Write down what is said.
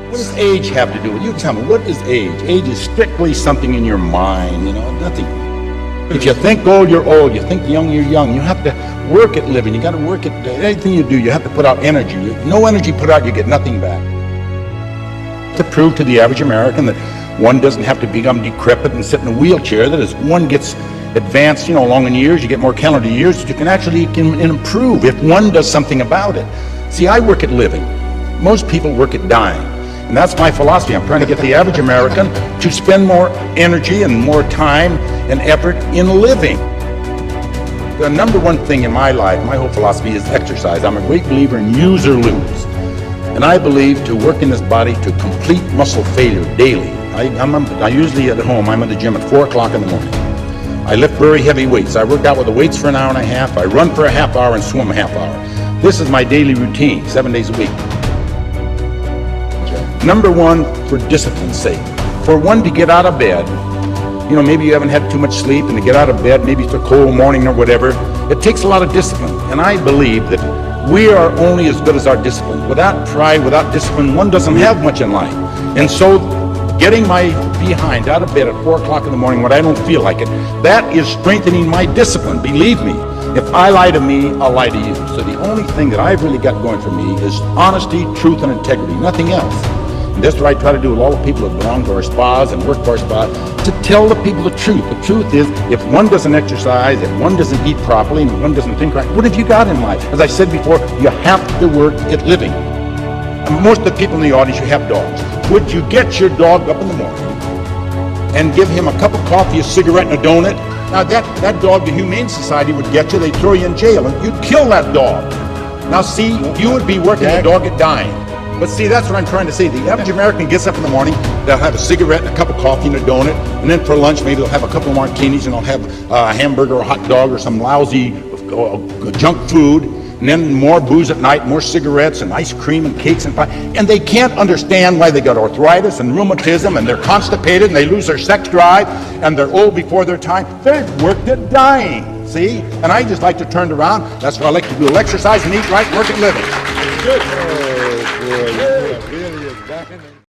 What does age have to do with it? You tell me, what is age? Age is strictly something in your mind, nothing. If you think old, you're old. You think young, you're young. You have to work at living. You got to work at anything you do. You have to put out energy. No energy put out, you get nothing back. To prove to the average American that one doesn't have to become decrepit and sit in a wheelchair, that as one gets advanced, along in years, you get more calendar years, you can actually improve if one does something about it. See, I work at living. Most people work at dying. And that's my philosophy. I'm trying to get the average American to spend more energy and more time and effort in living. The number one thing in my life, my whole philosophy is exercise. I'm a great believer in use or lose. And I believe to work in this body to complete muscle failure daily. I usually at home, I'm at the gym at 4 o'clock in the morning. I lift very heavy weights. I work out with the weights for an hour and a half. I run for a half hour and swim a half hour. This is my daily routine, 7 days a week. Number one, for discipline's sake. For one to get out of bed, maybe you haven't had too much sleep, and to get out of bed, maybe it's a cold morning or whatever, it takes a lot of discipline. And I believe that we are only as good as our discipline. Without pride, without discipline, one doesn't have much in life. And so getting my behind out of bed at 4 o'clock in the morning when I don't feel like it, that is strengthening my discipline, believe me. If I lie to me, I'll lie to you. So the only thing that I've really got going for me is honesty, truth, and integrity, nothing else. And that's what I try to do with all the people that belong to our spas and work for our spas, to tell the people the truth. The truth is, if one doesn't exercise, if one doesn't eat properly, and if one doesn't think right, what have you got in life? As I said before, you have to work at living. And most of the people in the audience, you have dogs. Would you get your dog up in the morning and give him a cup of coffee, a cigarette, and a donut? Now that dog, the Humane Society would get you, they'd throw you in jail, and you'd kill that dog. Now see, you would be working the dog at dying. But see, that's what I'm trying to say. The average American gets up in the morning, they'll have a cigarette, a cup of coffee, and a donut, and then for lunch, maybe they'll have a couple of martinis, and they'll have a hamburger or a hot dog or some lousy junk food, and then more booze at night, more cigarettes and ice cream and cakes and pie. And they can't understand why they got arthritis and rheumatism, and they're constipated, and they lose their sex drive, and they're old before their time. They've worked at dying, see? And I just like to turn it around. That's why I like to do exercise and eat right, work at living. Good. Oh, boy. Yeah, really is back in there.